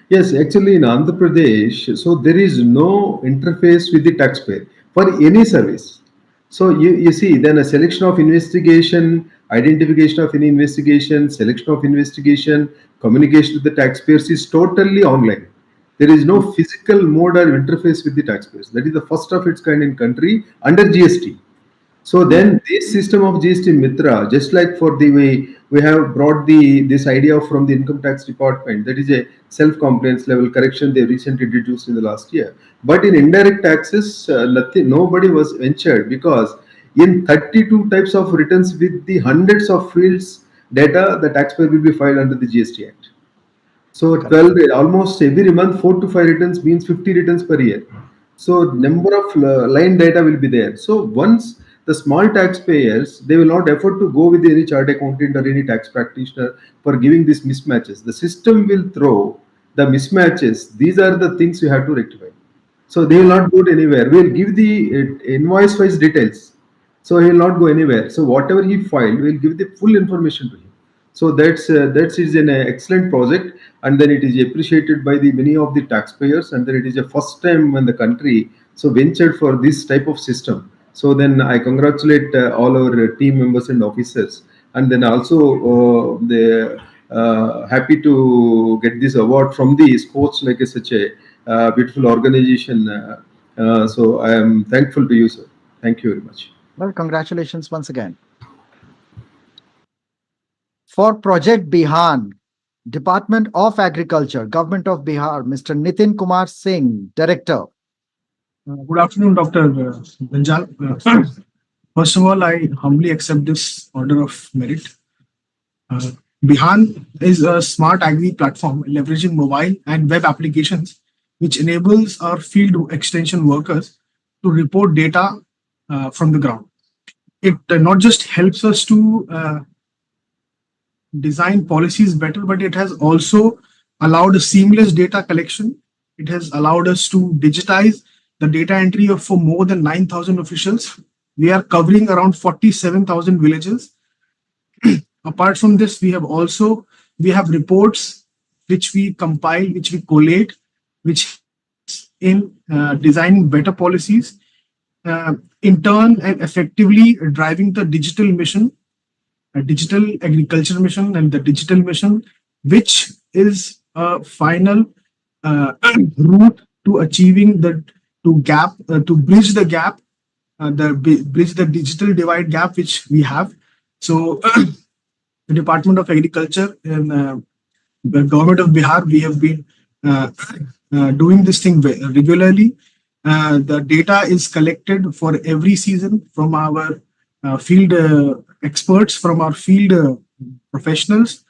Speaker 5: Yes, actually in Andhra Pradesh, so there is no interface with the taxpayer for any service. So you see, then a selection of investigation, identification of any investigation, selection of investigation, communication with the taxpayers is totally online. There is no physical mode or interface with the taxpayers. That is the first of its kind in country under GST. So then this system of GST Mitra, just like for the way we have brought this idea from the income tax department, that is a self-compliance level correction they recently introduced in the last year. But in indirect taxes, nobody was ventured, because in 32 types of returns with the hundreds of fields data, the taxpayer will be filed under the GST Act. So
Speaker 3: Correct.
Speaker 5: 12, almost every month, 4 to 5 returns means 50 returns per year. So number of line data will be there. So once the small taxpayers, they will not afford to go with any chart accountant or any tax practitioner for giving these mismatches. The system will throw the mismatches. These are the things you have to rectify. So they will not go to anywhere. We will give the invoice wise details. So he will not go anywhere. So whatever he filed, we will give the full information to him. So that is an excellent project, and then it is appreciated by the many of the taxpayers, and then it is a first time in the country so ventured for this type of system. So then I congratulate all our team members and officers, and then also the happy to get this award from the SKOCH, like such a beautiful organization. So I am thankful to you, sir. Thank you very much.
Speaker 3: Well, congratulations once again. For Project Bihan, Department of Agriculture, Government of Bihar, Mr. Nitin Kumar Singh, Director.
Speaker 10: Good afternoon, Dr. Banjal. First of all, I humbly accept this order of merit. Uh, Bihan is a smart agri platform leveraging mobile and web applications, which enables our field extension workers to report data from the ground. It not just helps us to design policies better, but it has also allowed a seamless data collection. It has allowed us to digitize the data entry of for more than 9,000 officials. We are covering around 47,000 villages. Apart from this, we have reports which we compile, which we collate, which in designing better policies, in turn and effectively driving the digital mission, a digital agriculture mission and the digital mission, which is a final route to achieving to bridge the gap, bridge the digital divide gap which we have. So the Department of Agriculture and the government of Bihar, we have been doing this thing regularly. The data is collected for every season from our field experts, from our field professionals,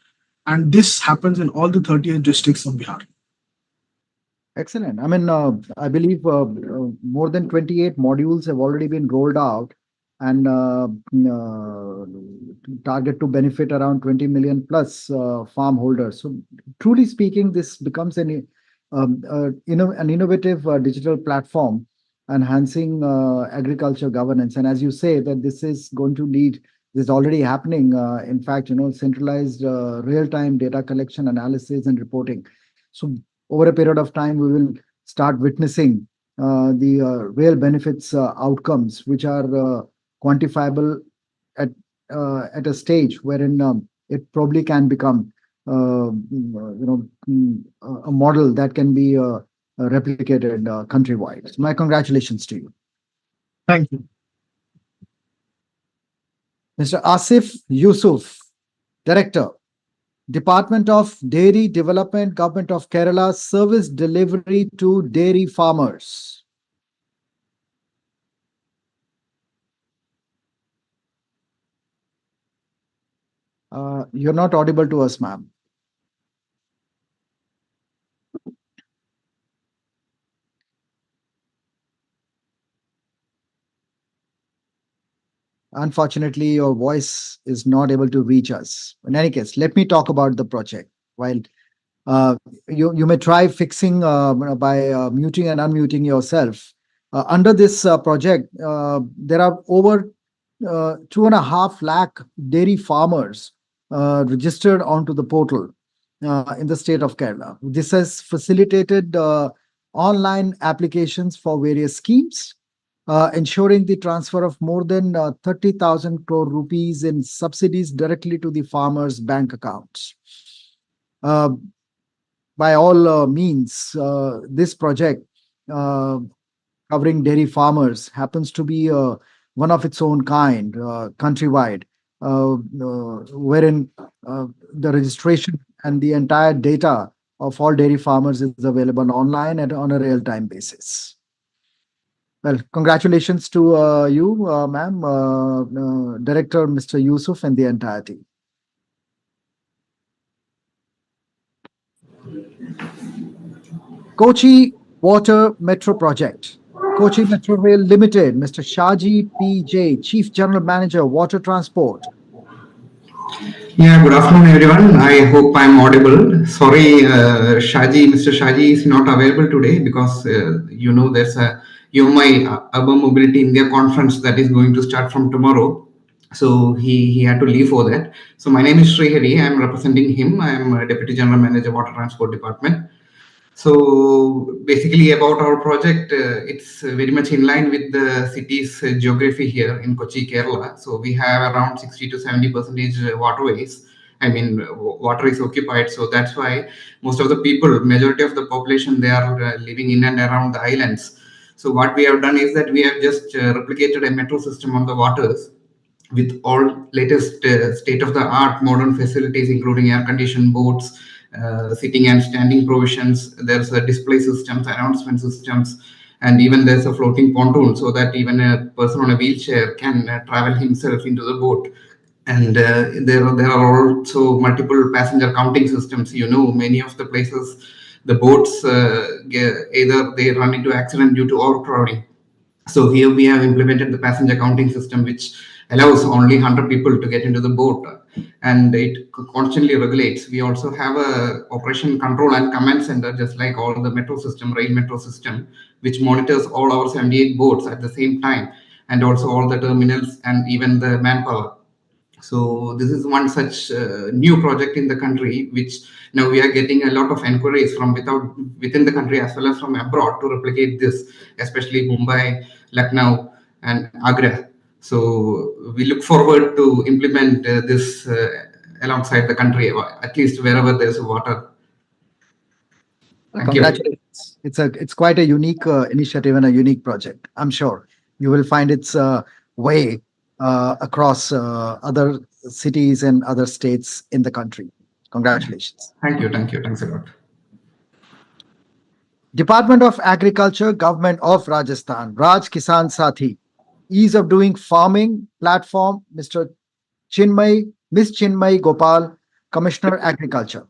Speaker 10: and this happens in all the 38 districts of Bihar.
Speaker 3: Excellent. I mean, I believe more than 28 modules have already been rolled out, and target to benefit around 20 million plus farm holders. So truly speaking, this becomes an innovative digital platform enhancing agriculture governance. And as you say, that this is going to lead, this is already happening. In fact, centralized real-time data collection, analysis, and reporting. So over a period of time, we will start witnessing the real benefits outcomes, which are quantifiable at a stage wherein it probably can become a model that can be replicated countrywide. So my congratulations to you.
Speaker 10: Thank you.
Speaker 3: Mr. Asif Yusuf, Director, Department of Dairy Development, Government of Kerala, Service Delivery to Dairy Farmers. You're not audible to us, ma'am. Unfortunately, your voice is not able to reach us. In any case, let me talk about the project. While you may try fixing by muting and unmuting yourself. Under this project, there are over 2.5 lakh dairy farmers registered onto the portal in the state of Kerala. This has facilitated online applications for various schemes, ensuring the transfer of more than 30,000 crore rupees in subsidies directly to the farmers' bank accounts. By all means, this project covering dairy farmers happens to be one of its own kind, countrywide, wherein the registration and the entire data of all dairy farmers is available online and on a real-time basis. Well, congratulations to you, ma'am, Director Mr. Yusuf, and the entire team. Kochi Water Metro Project. Kochi Metro Rail Limited, Mr. Shaji PJ, Chief General Manager, Water Transport.
Speaker 11: Yeah, good afternoon, everyone. I hope I'm audible. Sorry, Mr. Shaji is not available today because there's a UMI Urban Mobility India conference that is going to start from tomorrow. So he had to leave for that. So my name is Srihari. I'm representing him. I'm Deputy General Manager, Water Transport Department. So basically about our project, it's very much in line with the city's geography here in Kochi, Kerala. So we have around 60 to 70% waterways. I mean, water is occupied. So that's why most of the people, majority of the population, they are living in and around the islands. So what we have done is that we have just replicated a metro system on the waters with all latest state-of-the-art modern facilities, including air-conditioned boats, sitting and standing provisions. There's a display systems, announcement systems, and even there's a floating pontoon so that even a person on a wheelchair can travel himself into the boat. And there are also multiple passenger counting systems. Many of the places, the boats either they run into accident due to overcrowding. So here we have implemented the passenger counting system, which allows only 100 people to get into the boat, and it constantly regulates. We also have a operation control and command center, just like all the metro system, rail metro system, which monitors all our 78 boats at the same time, and also all the terminals and even the manpower. So this is one such new project in the country, which now we are getting a lot of inquiries from within the country as well as from abroad to replicate this, especially Mumbai, Lucknow, and Agra. So we look forward to implement this alongside the country, at least wherever there's water. Thank you.
Speaker 3: Congratulations. It's quite a unique initiative and a unique project. I'm sure you will find its way across other cities and other states in the country. Congratulations.
Speaker 11: Thank you. Thanks a lot.
Speaker 3: Department of Agriculture, Government of Rajasthan, Raj Kisan Sathi, Ease of Doing Farming Platform, Miss Chinmay Gopal, Commissioner Agriculture.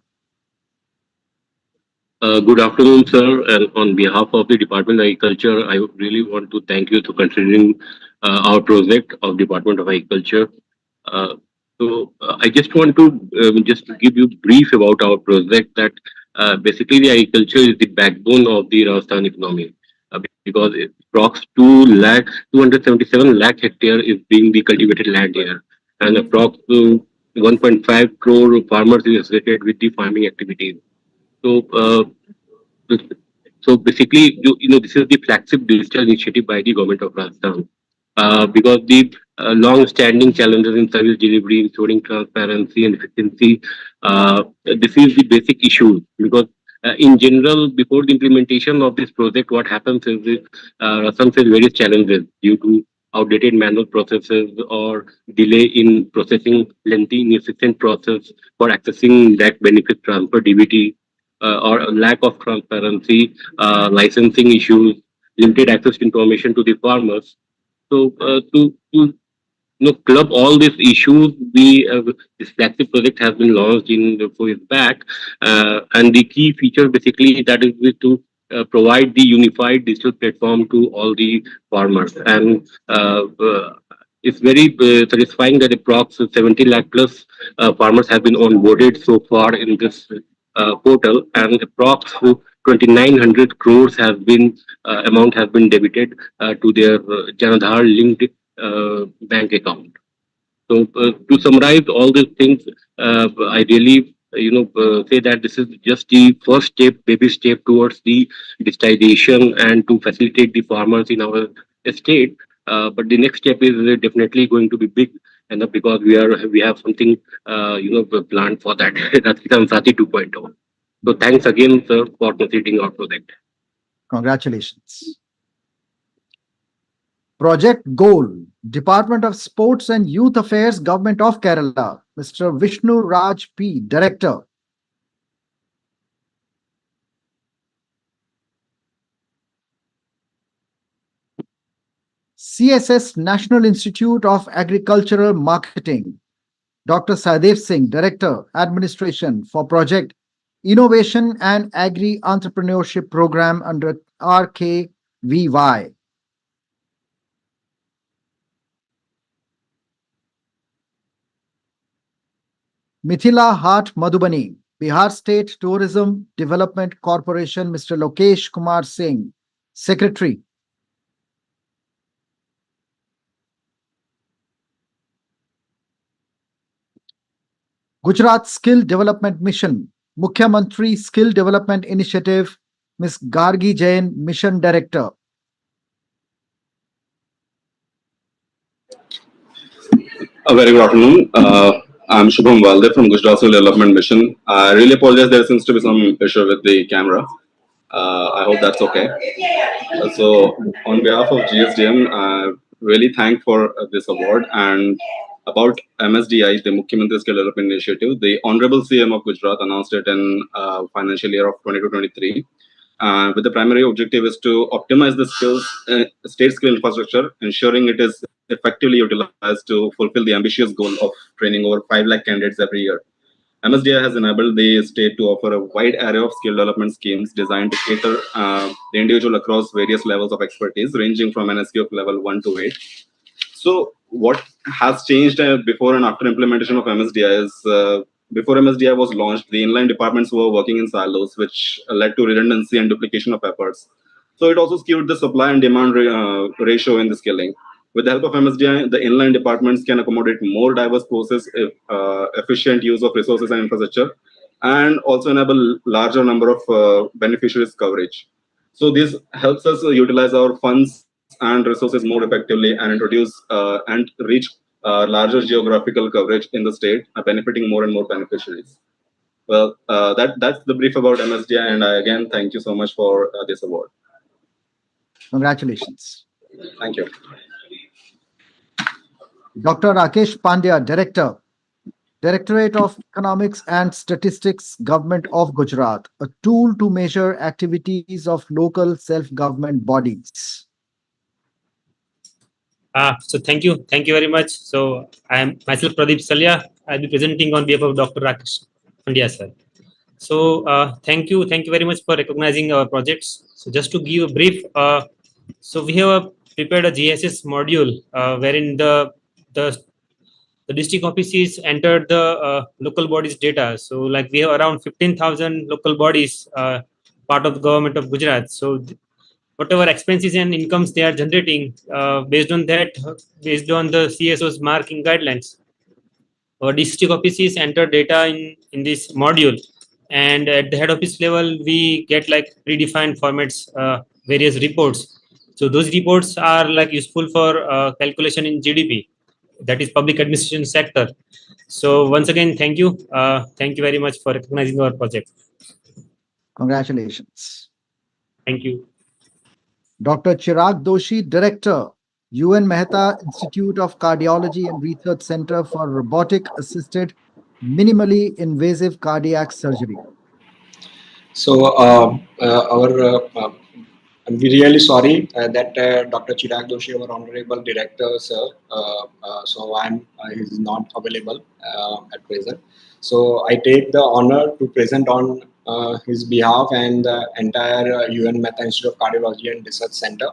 Speaker 12: Good afternoon, sir. And on behalf of the Department of Agriculture, I would really want to thank you for considering our project of Department of Agriculture. I just want to just give you brief about our project that basically the agriculture is the backbone of the Rajasthan economy because it approx 277 lakh hectare is being the cultivated land here, and approx 1.5 crore farmers is associated with the farming activities. So, so basically, this is the flagship digital initiative by the government of Rajasthan. Because the long-standing challenges in service delivery, including transparency and efficiency, this is the basic issue. Because in general, before the implementation of this project, what happens is that Rajasthan faces various challenges due to outdated manual processes or delay in processing lengthy, inefficient process for accessing that benefit transfer (DBT), or a lack of transparency, licensing issues, limited access to information to the farmers. So to club all these issues, this flagship project has been launched in 4 years back, and the key feature basically that is to provide the unified digital platform to all the farmers, and it's very satisfying that approx 70 lakh plus farmers have been onboarded so far in this portal, and approx 2,900 crores has been amount has been debited to their Janadhar linked bank account. So to summarize all these things, I really say that this is just the first step, baby step towards the digitization and to facilitate the farmers in our state. But the next step is definitely going to be big, and because we have something planned for that. That's Sati 2.0. So thanks again, sir, for considering our project.
Speaker 3: Congratulations. Project Goal, Department of Sports and Youth Affairs, Government of Kerala, Mr. Vishnu Raj P, Director. CSS, National Institute of Agricultural Marketing, Dr. Sadev Singh, Director, Administration for Project Innovation and Agri Entrepreneurship Program under RKVY. Mithila Haat Madhubani, Bihar State Tourism Development Corporation, Mr. Lokesh Kumar Singh, Secretary. Gujarat Skill Development Mission, Mukhyamantri Skill Development Initiative, Ms. Gargi Jain, Mission Director.
Speaker 13: A very good afternoon. I'm Shubham Walde from Gujarat Skill Development Mission. I really apologize. There seems to be some issue with the camera. I hope that's okay. So, on behalf of GSDM, I really thank for this award. And about MSDI, the Mukhyamantri Skill Development Initiative, the Honorable CM of Gujarat announced it in financial year of 22-23. With the primary objective is to optimize the state skill infrastructure, ensuring it is effectively utilized to fulfill the ambitious goal of training over 5 lakh candidates every year. MSDI has enabled the state to offer a wide array of skill development schemes designed to cater the individual across various levels of expertise, ranging from an SQ of level 1 to 8. So, what has changed before and after implementation of MSDI is before MSDI was launched, the inline departments were working in silos, which led to redundancy and duplication of efforts. So, it also skewed the supply and demand ratio in the skilling. With the help of MSDI, the inline departments can accommodate more diverse process, efficient use of resources and infrastructure, and also enable larger number of beneficiaries coverage. So this helps us utilize our funds and resources more effectively and introduce and reach larger geographical coverage in the state, benefiting more and more beneficiaries. Well, that's the brief about MSDI, and I again thank you so much for this award.
Speaker 3: Congratulations.
Speaker 13: Thank you.
Speaker 3: Dr. Rakesh Pandya, Director, Directorate of Economics and Statistics, Government of Gujarat, a tool to measure activities of local self-government bodies.
Speaker 14: So thank you very much. So I am myself Pradeep Salya. I'll be presenting on behalf of Dr. Rakesh Pandya, sir. So thank you very much for recognizing our projects. So just to give a brief, so we have prepared a GSS module wherein the district offices entered the local bodies data. So like we have around 15,000 local bodies part of the government of Gujarat. So whatever expenses and incomes they are generating, based on that, based on the CSO's marking guidelines, our district offices enter data in this module, and at the head office level we get like predefined formats, various reports. So those reports are like useful for calculation in GDP, that is public administration sector. So once again, thank you very much for recognizing our project.
Speaker 3: Congratulations.
Speaker 14: Thank you.
Speaker 3: Dr. Chirag Doshi, Director, UN Mehta Institute of Cardiology and Research Center for Robotic Assisted Minimally Invasive Cardiac Surgery.
Speaker 7: So I'm really sorry that Dr. Chirag Doshi, our Honorable Director, sir, he's not available at present. So I take the honor to present on his behalf and the entire UN Mehta Institute of Cardiology and Research Center.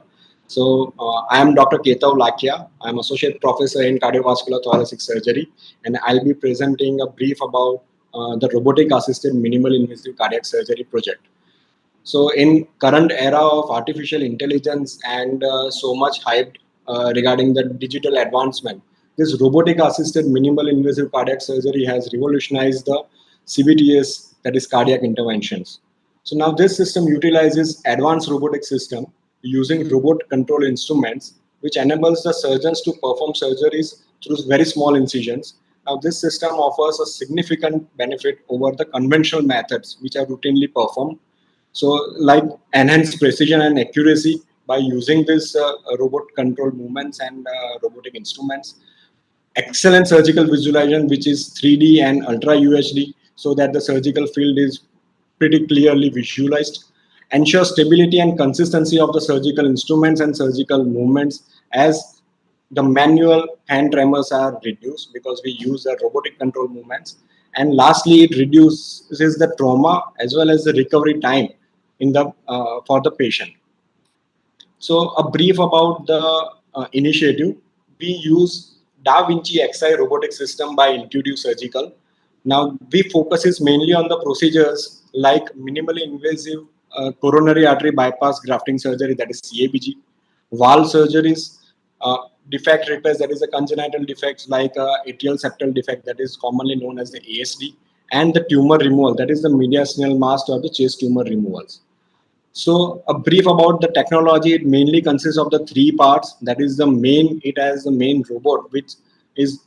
Speaker 7: So I am Dr. Ketav Lakhia. I am Associate Professor in Cardiovascular Thoracic Surgery, and I'll be presenting a brief about the Robotic Assisted Minimal Invasive Cardiac Surgery project. So in current era of artificial intelligence and so much hyped regarding the digital advancement, this robotic assisted minimal invasive cardiac surgery has revolutionized the CBTS, that is cardiac interventions. So now this system utilizes advanced robotic system using robot control instruments, which enables the surgeons to perform surgeries through very small incisions. Now this system offers a significant benefit over the conventional methods which are routinely performed. So like enhanced precision and accuracy
Speaker 15: by using this robot controlled movements and robotic instruments. Excellent surgical visualization, which is 3D and ultra UHD, so that the surgical field is pretty clearly visualized. Ensure stability and consistency of the surgical instruments and surgical movements, as the manual hand tremors are reduced because we use the robotic control movements. And lastly, it reduces the trauma as well as the recovery time in the for the patient. So a brief about the initiative. We use Da Vinci XI robotic system by Intuitive Surgical. Now we focuses mainly on the procedures like minimally invasive coronary artery bypass grafting surgery, that is CABG, valve surgeries, defect repairs, that is a congenital defects like atrial septal defect, that is commonly known as the ASD, and the tumor removal, that is the mediastinal mass or the chest tumor removals. So a brief about the technology, it mainly consists of the three parts. That is the main, it has the main robot, which is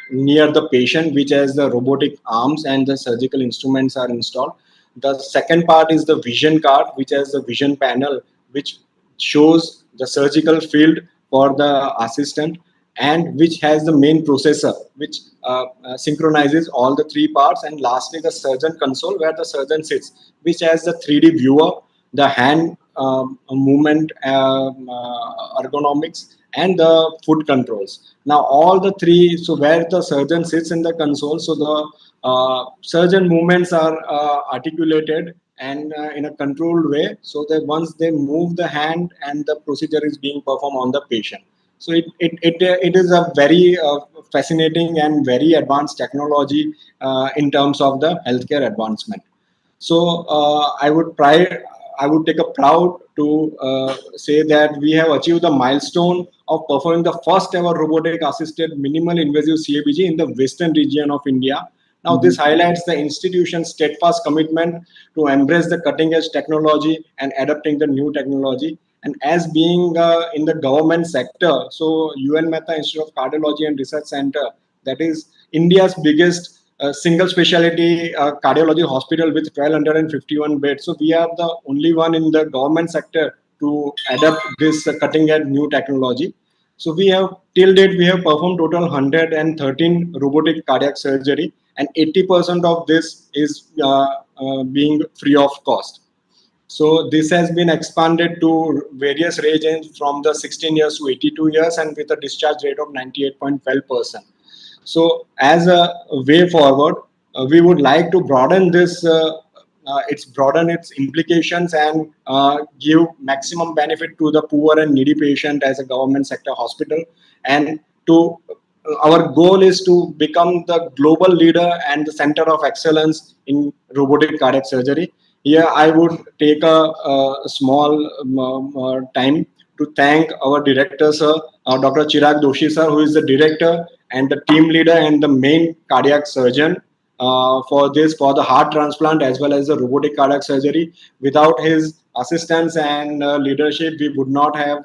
Speaker 15: near the patient, which has the robotic arms and the surgical instruments are installed. The second part is the vision card, which has the vision panel, which shows the surgical field for the assistant, and which has the main processor, which synchronizes all the three parts. And lastly, the surgeon console, where the surgeon sits, which has the 3D viewer, the hand movement ergonomics, and the foot controls. Now all the three, so where the surgeon sits in the console, so the surgeon movements are articulated and in a controlled way, so that once they move the hand and the procedure is being performed on the patient. So it is a very fascinating and very advanced technology in terms of the healthcare advancement. So I would take a proud to say that we have achieved the milestone of performing the first ever robotic assisted minimal invasive CABG in the western region of India. Now, this highlights the institution's steadfast commitment to embrace the cutting edge technology and adopting the new technology. And as being in the government sector, so UN Mehta Institute of Cardiology and Research Center, that is India's biggest single specialty cardiology hospital with 1251 beds. So we are the only one in the government sector to adopt this cutting edge new technology. So we have till date we have performed total 113 robotic cardiac surgery, and 80% of this is being free of cost. So this has been expanded to various regions from the 16 years to 82 years, and with a discharge rate of 98.12%. So as a way forward, we would like to broaden this, broaden its implications and give maximum benefit to the poor and needy patient as a government sector hospital. And to our goal is to become the global leader and the center of excellence in robotic cardiac surgery. Here, I would take a small time to thank our director, sir, Dr. Chirag Doshi, sir, who is the director and the team leader and the main cardiac surgeon for the heart transplant as well as the robotic cardiac surgery. Without his assistance and leadership, we would not have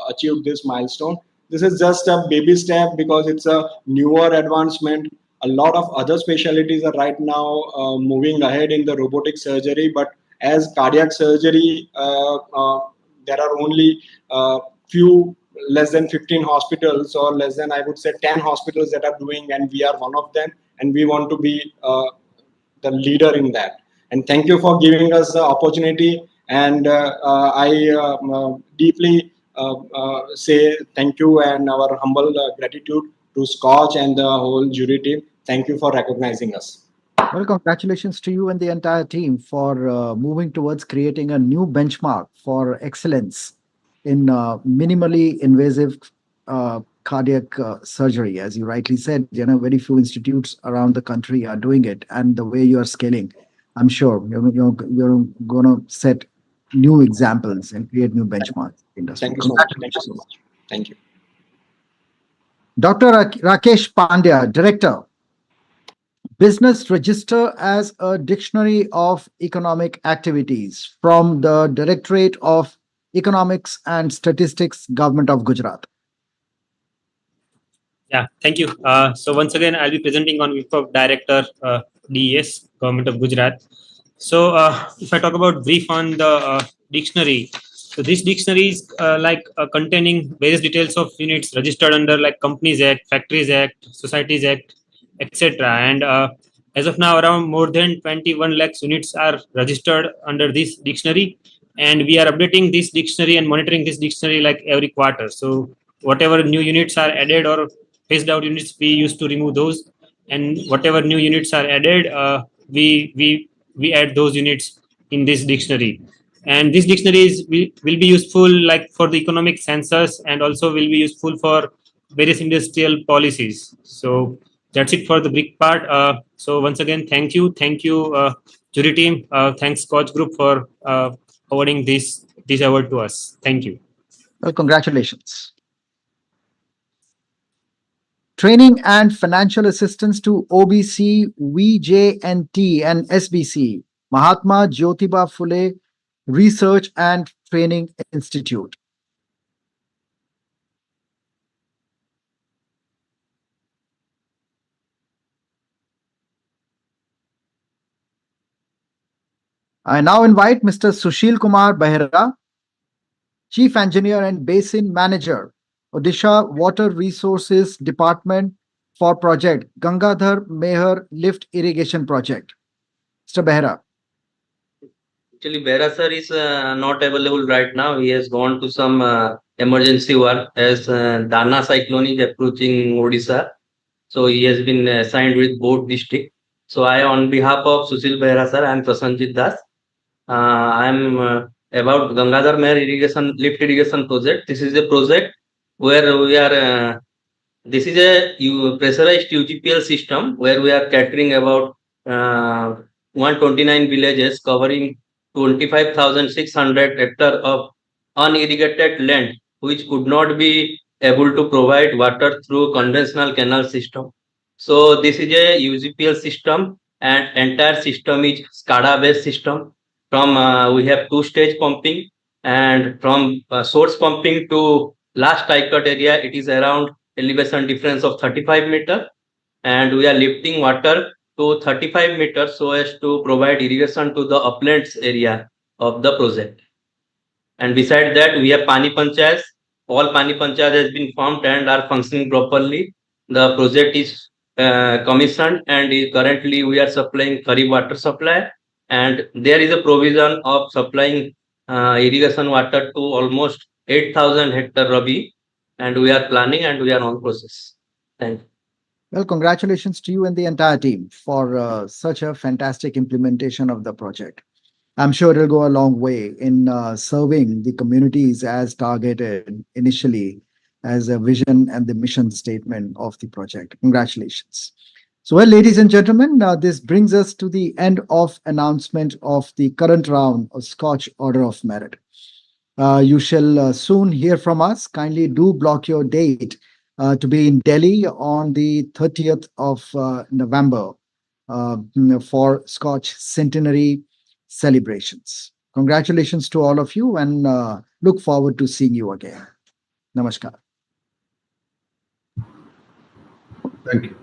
Speaker 15: achieved this milestone. This is just a baby step because it's a newer advancement. A lot of other specialties are right now moving ahead in the robotic surgery, but as cardiac surgery, there are only few, less than 15 hospitals, or less than, I would say, 10 hospitals that are doing, and we are one of them, and we want to be the leader in that. And thank you for giving us the opportunity, and I deeply say thank you and our humble gratitude to SKOCH and the whole jury team. Thank you for recognizing us.
Speaker 3: Well, congratulations to you and the entire team for moving towards creating a new benchmark for excellence in minimally invasive cardiac surgery. As you rightly said, very few institutes around the country are doing it, and the way you are scaling, I'm sure you're going to set new examples and create new benchmarks in the industry.
Speaker 15: Thank you so much. Thank you so much. Thank you.
Speaker 3: Dr. Rakesh Pandya, Director, Business Register as a Dictionary of Economic Activities from the Directorate of Economics and Statistics, Government of Gujarat.
Speaker 14: Yeah, thank you. So once again, I'll be presenting on behalf of Director DES, Government of Gujarat. So if I talk about brief on the dictionary, So this dictionary is containing various details of units registered under like Companies Act, Factories Act, Societies Act, etc. And as of now, around more than 21 lakhs units are registered under this dictionary, and we are updating this dictionary and monitoring this dictionary like every quarter. So whatever new units are added or phased out units, we used to remove those, and whatever new units are added, we add those units in this dictionary. And this dictionary will be useful like for the economic census, and also will be useful for various industrial policies. So that's it for the big part. So once again, thank you, jury team. Thanks SKOCH Group for awarding this award to us. Thank you.
Speaker 3: Well, congratulations. Training and financial assistance to OBC, VJNT, and SBC, Mahatma Jyotiba Phule Research and Training Institute. I now invite Mr. Sushil Kumar Behra, Chief Engineer and Basin Manager, Odisha Water Resources Department for Project Gangadhar Mehar Lift Irrigation Project. Mr. Behra.
Speaker 16: Actually, Behra sir is not available right now. He has gone to some emergency work as Dana cyclone is approaching Odisha. So he has been assigned with both district. So I, on behalf of Sushil Behra sir, I am Prasanjit Das. I am about Gangadhar Mehar Irrigation Lift Irrigation Project. This is a project where we are. This is a pressurized UGPL system where we are catering about 129 villages covering 25,600 hectares of unirrigated land, which could not be able to provide water through conventional canal system. So this is a UGPL system, and entire system is SCADA based system. From we have two-stage pumping, and from source pumping to last tie cut area, it is around elevation difference of 35 meter, and we are lifting water to 35 meters so as to provide irrigation to the uplands area of the project. And beside that, we have Pani Panchayat. All Pani Panchayat has been formed and are functioning properly. The project is commissioned, and currently we are supplying Kharif water supply, and there is a provision of supplying irrigation water to almost 8,000 hectare Rabi, and we are planning and we are on process. Thank you.
Speaker 3: Well, congratulations to you and the entire team for such a fantastic implementation of the project. I'm sure it'll go a long way in serving the communities as targeted initially as a vision and the mission statement of the project. Congratulations. So, well, ladies and gentlemen, this brings us to the end of announcement of the current round of SKOCH Order of Merit. You shall soon hear from us. Kindly do block your date to be in Delhi on the 30th of November for SKOCH Centenary celebrations. Congratulations to all of you, and look forward to seeing you again. Namaskar.
Speaker 5: Thank you.